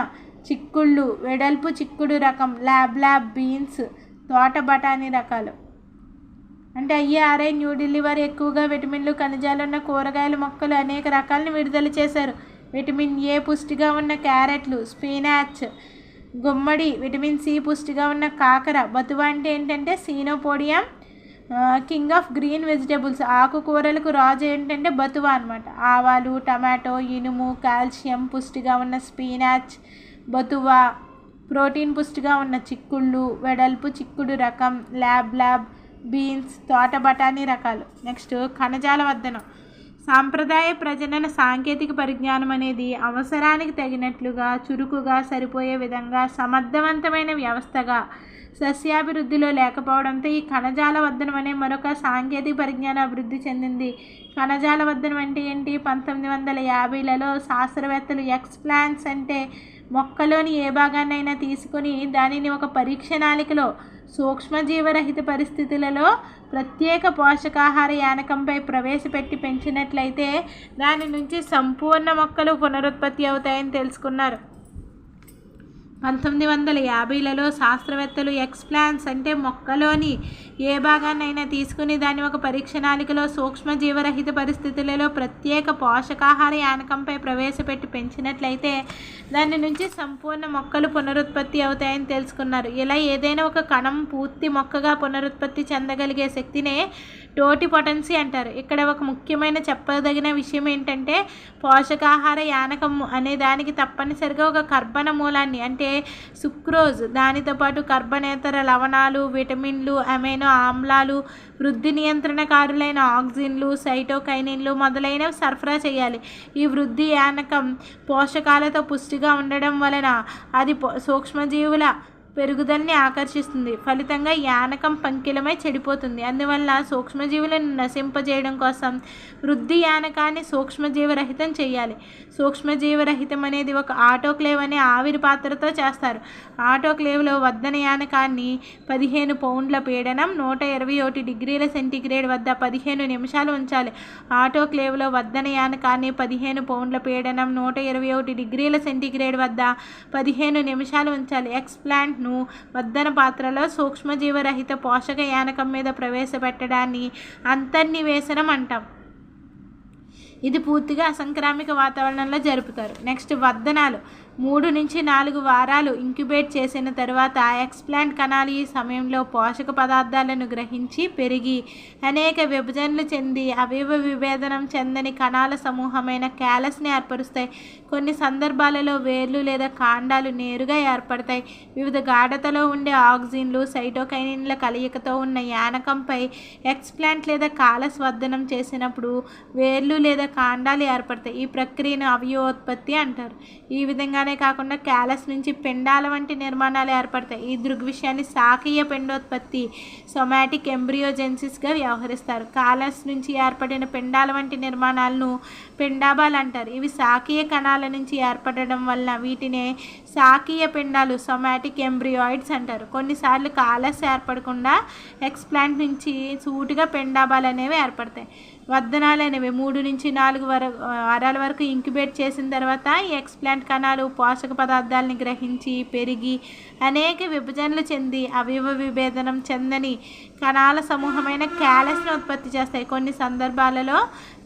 చిక్కుళ్ళు, వెడల్పు చిక్కుడు రకం, ల్యాబ్ బీన్స్, తోట బఠానీ రకాలు. అంటే IARI న్యూఢిల్లీ వారు ఎక్కువగా విటమిన్లు, ఖనిజాలు ఉన్న కూరగాయల మొక్కలు అనేక రకాలను విడుదల చేశారు. విటమిన్ A పుష్టిగా ఉన్న క్యారెట్లు, స్పినాచ్, గుమ్మడి, విటమిన్ C పుష్టిగా ఉన్న కాకర. బతువా అంటే ఏంటంటే సీనోపోడియం కింగ్ ఆఫ్ గ్రీన్ వెజిటబుల్స్. ఆకుకూరలకు రాజు ఏంటంటే బతువా అనమాట. ఆవాలు, టమాటో, ఇనుము, కాల్షియం పుష్టిగా ఉన్న స్పినాచ్, బతువా. ప్రోటీన్ పుష్టిగా ఉన్న చిక్కుళ్ళు, వెడల్పు చిక్కుడు రకం, ల్యాబ్ బీన్స్, తోట బఠానీ రకాలు. నెక్స్ట్, కణజాల వర్ధనం. సాంప్రదాయ ప్రజనన సాంకేతిక పరిజ్ఞానం అనేది అవసరానికి తగినట్లుగా, చురుకుగా, సరిపోయే విధంగా సమర్థవంతమైన వ్యవస్థగా సస్యాభివృద్ధిలో లేకపోవడంతో ఈ కణజాల వర్ధనం అనే మరొక సాంకేతిక పరిజ్ఞానం అభివృద్ధి చెందింది. కణజాల వర్ధనం అంటే ఏంటి? 1950లలో శాస్త్రవేత్తలు ఎక్స్ప్లాంట్స్ అంటే మొక్కలోని ఏ భాగాన్నైనా తీసుకొని దానిని ఒక పరీక్షణాళికలో సూక్ష్మజీవరహిత పరిస్థితులలో ప్రత్యేక పోషకాహార యానకంపై ప్రవేశపెట్టి పెంచినట్లయితే దాని నుంచి సంపూర్ణ మొక్కలు పునరుత్పత్తి అవుతాయని తెలుసుకున్నారు. 1950లలో శాస్త్రవేత్తలు ఎక్స్ప్లాంట్స్ అంటే మొక్కలోని ఏ భాగాన్నైనా తీసుకుని దాన్ని ఒక పరీక్షణాళికలో సూక్ష్మజీవరహిత పరిస్థితులలో ప్రత్యేక పోషకాహార యానకంపై ప్రవేశపెట్టి పెంచినట్లయితే దాని నుంచి సంపూర్ణ మొక్కలు పునరుత్పత్తి అవుతాయని తెలుసుకున్నారు. ఇలా ఏదైనా ఒక కణం పూర్తి మొక్కగా పునరుత్పత్తి చెందగలిగే శక్తినే టోటిపోటెన్సీ అంటారు. ఇక్కడ ఒక ముఖ్యమైన చెప్పదగిన విషయం ఏంటంటే పోషకాహార యానకం అనే దానికి తప్పనిసరిగా ఒక కర్బన మూలాన్ని అంటే సుక్రోజ్, దానితో పాటు కర్బనేతర లవణాలు, విటమిన్లు, అమైనో ఆమ్లాలు, వృద్ధి నియంత్రణకారులైన ఆక్సిన్లు, సైటోకైనిన్లు మొదలైనవి సరఫరా చేయాలి. ఈ వృద్ధి యానకం పోషకాలతో పుష్టిగా ఉండడం వలన అది సూక్ష్మజీవుల పెరుగుదలని ఆకర్షిస్తుంది. ఫలితంగా యానకం పంకిలమై చెడిపోతుంది. అందువల్ల సూక్ష్మజీవులను నశింపజేయడం కోసం వృద్ధి యానకాన్ని సూక్ష్మజీవరహితం చేయాలి. సూక్ష్మజీవరహితం అనేది ఒక ఆటోక్లేవ్ అనే ఆవిరి పాత్రతో చేస్తారు. ఆటోక్లేవ్లో వర్ధన యానకాన్ని 15 పౌండ్ల పీడనం 121 డిగ్రీల సెంటీగ్రేడ్ వద్ద 15 నిమిషాలు ఉంచాలి. ఆటోక్లేవ్లో వర్ధన యానకాన్ని 15 పౌండ్ల పీడనం 121 డిగ్రీల సెంటీగ్రేడ్ వద్ద 15 నిమిషాలు ఉంచాలి. ఎక్స్ప్లాంట్ను వర్ధన పాత్రలో సూక్ష్మజీవరహిత పోషక యానకం మీద ప్రవేశపెట్టడాన్ని అంతర్నివేశనం అంటాం. ఇది పూర్తిగా అసంక్రామిక వాతావరణంలో జరుపుతారు. నెక్స్ట్ వర్ధనాలు 3 నుంచి 4 వారాలు ఇంక్యుబేట్ చేసిన తర్వాత ఎక్స్ప్లాంట్ కణాలు ఈ సమయంలో పోషక పదార్థాలను గ్రహించి పెరిగి అనేక విభజనలు చెంది అవయవ విభేదనం చెందని కణాల సమూహమైన క్యాలస్ని ఏర్పరుస్తాయి. కొన్ని సందర్భాలలో వేర్లు లేదా కాండాలు నేరుగా ఏర్పడతాయి. వివిధ గాఢతలో ఉండే ఆక్సిన్లు, సైటోకైనిన్ల కలయికతో ఉన్న యానకంపై ఎక్స్ప్లాంట్ లేదా కాలస్ వర్ధనం చేసినప్పుడు వేర్లు లేదా కాండాలు ఏర్పడతాయి. ఈ ప్రక్రియను అవయవోత్పత్తి అంటారు. ఈ విధంగానే కాకుండా క్యాలస్ నుంచి పిండాల వంటి నిర్మాణాలు ఏర్పడతాయి. ఈ దృగ్విషయాన్ని శాఖీయ పిండోత్పత్తి సొమాటిక్ ఎంబ్రియోజెన్సిస్గా వ్యవహరిస్తారు. కాలస్ నుంచి ఏర్పడిన పిండాల వంటి నిర్మాణాలను పిండాబాలు అంటారు. ఇవి శాఖీయ కణాల నుంచి ఏర్పడడం వల్ల వీటినే శాఖీయ పిండాలు సొమాటిక్ ఎంబ్రియాయిడ్స్ అంటారు. కొన్నిసార్లు కాలస్ ఏర్పడకుండా ఎక్స్ప్లాంట్ నుంచి సూటిగా పిండాబాలు అనేవి ఏర్పడతాయి. వర్ధనాలు అనేవి 3 నుంచి 4 వారాల వరకు ఇంక్యుబేట్ చేసిన తర్వాత ఈ ఎక్స్ప్లాంట్ కణాలు పోషక పదార్థాలని గ్రహించి పెరిగి అనేక విభజనలు చెంది అవయవ విభేదనం చెందని కణాల సమూహమైన క్యాలస్ని ఉత్పత్తి చేస్తాయి. కొన్ని సందర్భాలలో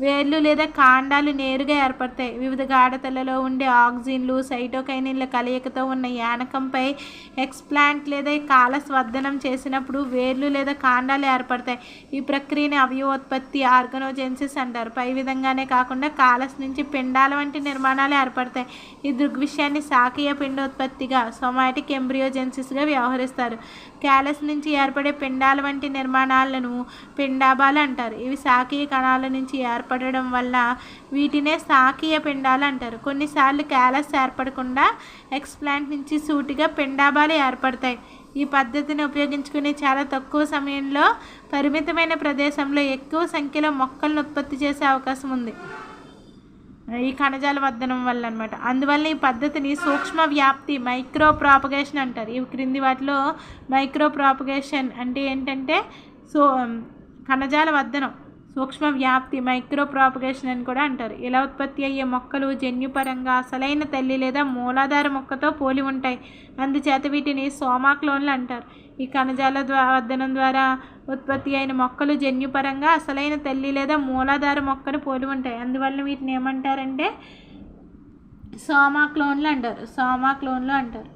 వేర్లు లేదా కాండాలు నేరుగా ఏర్పడతాయి. వివిధ గాఢతలలో ఉండే ఆక్సిన్లు, సైటోకైనిన్ల కలయికతో ఉన్న యానకంపై ఎక్స్ప్లాంట్ లేదా కాలస్ వర్ధనం చేసినప్పుడు వేర్లు లేదా కాండాలు ఏర్పడతాయి. ఈ ప్రక్రియని అవయవోత్పత్తి ఆర్గనోజెన్సిస్ అంటారు. పై విధంగానే కాకుండా కాలస్ నుంచి పిండాల వంటి నిర్మాణాలు ఏర్పడతాయి. ఈ దృగ్విషయాన్ని శాఖీయ పిండోత్పత్తిగా సొమాటిక్ ఎంబ్రియోజెన్సిస్గా వ్యవహరిస్తారు. క్యాలస్ నుంచి ఏర్పడే పిండాల వంటి నిర్మాణాలను పిండాబాలు అంటారు. ఇవి శాఖీయ కణాల నుంచి ఏర్పడడం వల్ల వీటినే శాఖీయ పిండాలు అంటారు. కొన్నిసార్లు క్యాలస్ ఏర్పడకుండా ఎక్స్ప్లాంట్ నుంచి సూటిగా పిండాబాలు ఏర్పడతాయి. ఈ పద్ధతిని ఉపయోగించుకుని చాలా తక్కువ సమయంలో పరిమితమైన ప్రదేశంలో ఎక్కువ సంఖ్యలో మొక్కలను ఉత్పత్తి చేసే అవకాశం ఉంది ఈ కణజాల వర్ధనం వల్ల అనమాట. అందువల్ల ఈ పద్ధతిని సూక్ష్మ వ్యాప్తి మైక్రో ప్రాపగేషన్ అంటారు. ఇవి క్రింది వాటిలో మైక్రో ప్రాపగేషన్ అంటే ఏంటంటే కణజాల వర్ధనం సూక్ష్మ వ్యాప్తి మైక్రో ప్రాపగేషన్ అని కూడా అంటారు. ఇలా ఉత్పత్తి అయ్యే మొక్కలు జన్యుపరంగా అసలైన తల్లి లేదా మూలాధార మొక్కతో పోలి ఉంటాయి. అందుచేత వీటిని సోమా క్లోన్లు అంటారు. ఈ కణజాల వర్ధనం ద్వారా ఉత్పత్తి అయిన మొక్కలు జన్యుపరంగా అసలైన తల్లి లేదా మూలాధార మొక్కను పోలి ఉంటాయి. అందువల్ల వీటిని ఏమంటారంటే సోమా క్లోన్లు అంటారు.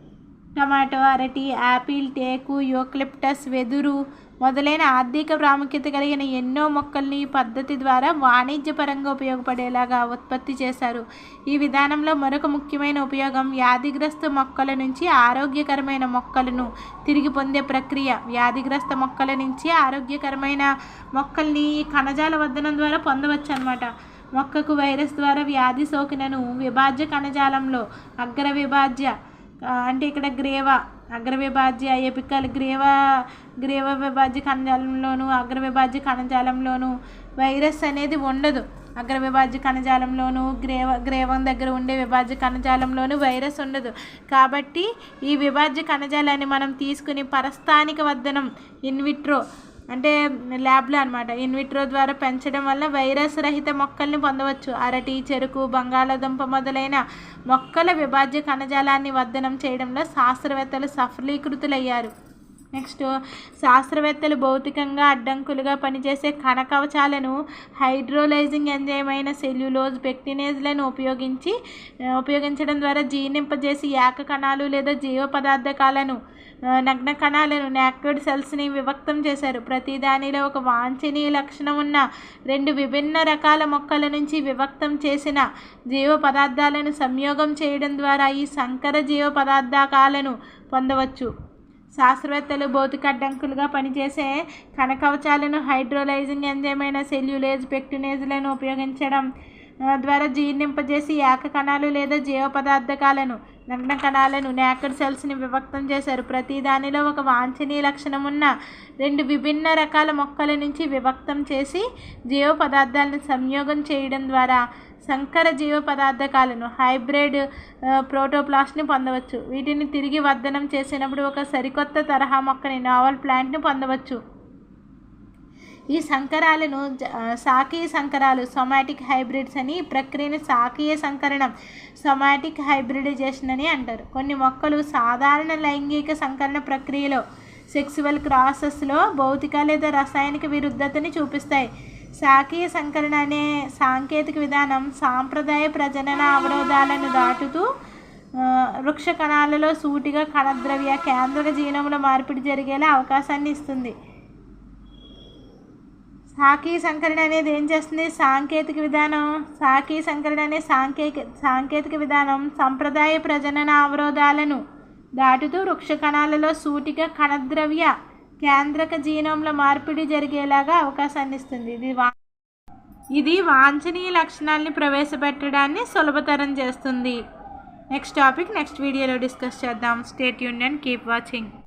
టమాటో, అరటి, యాపిల్, టేకు, యూకలిప్టస్, వెదురు మొదలైన ఆర్థిక ప్రాముఖ్యత కలిగిన ఎన్నో మొక్కల్ని ఈ పద్ధతి ద్వారా వాణిజ్యపరంగా ఉపయోగపడేలాగా ఉత్పత్తి చేశారు. ఈ విధానంలో మరొక ముఖ్యమైన ఉపయోగం వ్యాధిగ్రస్త మొక్కల నుంచి ఆరోగ్యకరమైన మొక్కలను తిరిగి పొందే ప్రక్రియ. వ్యాధిగ్రస్త మొక్కల నుంచి ఆరోగ్యకరమైన మొక్కల్ని ఈ కణజాల వర్ధనం ద్వారా పొందవచ్చు అన్నమాట. మొక్కకు వైరస్ ద్వారా వ్యాధి సోకినను విభాజ్య కణజాలంలో అగ్ర విభాజ్య అంటే ఇక్కడ గ్రేవా అగ్రవిభాజ్య ఎపికల్ గ్రీవ విభాజ్య కణజాలంలోను అగ్రవిభాజ్య కణజాలంలోను వైరస్ అనేది ఉండదు. అగ్రవిభాజ్య కణజాలంలోను గ్రీవం దగ్గర ఉండే విభాజ్య కణజాలంలోను వైరస్ ఉండదు. కాబట్టి ఈ విభాజ్య కణజాలాన్ని మనం తీసుకుని పరస్థానిక వర్ధనం ఇన్విట్రో అంటే ల్యాబ్లో అనమాట ఇన్విట్రో ద్వారా పెంచడం వల్ల వైరస్ రహిత మొక్కల్ని పొందవచ్చు. అరటి, చెరుకు, బంగాళాదుంప మొదలైన మొక్కల విభాజ్య కణజాలాన్ని వర్ధనం చేయడంలో శాస్త్రవేత్తలు సఫలీకృతులయ్యారు. నెక్స్ట్, శాస్త్రవేత్తలు భౌతికంగా అడ్డంకులుగా పనిచేసే కణ కవచాలను హైడ్రోలైజింగ్ ఎంజైమ్ అయిన సెల్యులోజ్ పెక్టినేజ్లను ఉపయోగించడం ద్వారా జీర్ణింపజేసి ఏక కణాలు లేదా జీవ పదార్థకాలను నగ్న కణాలను నాక్డ్ సెల్స్ని విభక్తం చేశారు. ప్రతి దానిలో ఒక వాంఛనీయ లక్షణం ఉన్న 2 విభిన్న రకాల మొక్కల నుంచి విభక్తం చేసిన జీవ పదార్థాలను సంయోగం చేయడం ద్వారా ఈ సంకర జీవ పదార్థకాలను పొందవచ్చు. శాస్త్రవేత్తలు భౌతిక అడ్డంకులుగా పనిచేసే కణ కవచాలను హైడ్రోలైజింగ్ ఎంజైమ్ అయిన సెల్యులేజ్ పెక్టినేజ్లను ఉపయోగించడం ద్వారా జీర్ణింపజేసి ఏక కణాలు లేదా జీవ పదార్థకాలను నగ్న కణాలను నాక్డ్ సెల్స్ని విభక్తం చేశారు. ప్రతి దానిలో ఒక వాంఛనీయ లక్షణం ఉన్న 2 విభిన్న రకాల మొక్కల నుంచి విభక్తం చేసి జీవ పదార్థాలను సంయోగం చేయడం ద్వారా సంకర జీవ పదార్థకాలను హైబ్రిడ్ ప్రోటోప్లాస్ట్ని పొందవచ్చు. వీటిని తిరిగి వర్ధనం చేసినప్పుడు ఒక సరికొత్త తరహా మొక్కని నావల్ ప్లాంట్ని పొందవచ్చు. ఈ సంకరాలను శాఖీయ సంకరాలు సొమాటిక్ హైబ్రిడ్స్ అని, ఈ ప్రక్రియను శాఖీయ సంకరణం సొమాటిక్ హైబ్రిడైజేషన్ అని అంటారు. కొన్ని మొక్కలు సాధారణ లైంగిక సంకరణ ప్రక్రియలో సెక్సువల్ క్రాసెస్లో భౌతిక లేదా రసాయనిక విరుద్ధతని చూపిస్తాయి. శాఖీయ సంకరణ అనే సాంకేతిక విధానం సాంప్రదాయ ప్రజనన అవరోధాలను దాటుతూ వృక్ష కణాలలో సూటిగా కణద్రవ్య కేంద్రక జీనోముల మార్పిడి జరిగేలా అవకాశాన్ని ఇస్తుంది. శాఖీయ సంకరణ అనేది ఏం చేస్తుంది? శాఖీయ సంకరణ అనే సాంకేతిక విధానం సంప్రదాయ ప్రజనన అవరోధాలను దాటుతూ వృక్ష కణాలలో సూటిగా కణద్రవ్య కేంద్రక జీనోమ్ల మార్పిడి జరిగేలాగా అవకాశాన్ని ఇస్తుంది. ఇది వాంఛనీయ లక్షణాలని ప్రవేశపెట్టడాన్ని సులభతరం చేస్తుంది. నెక్స్ట్ టాపిక్ నెక్స్ట్ వీడియోలో డిస్కస్ చేద్దాం. Stay tuned and keep watching.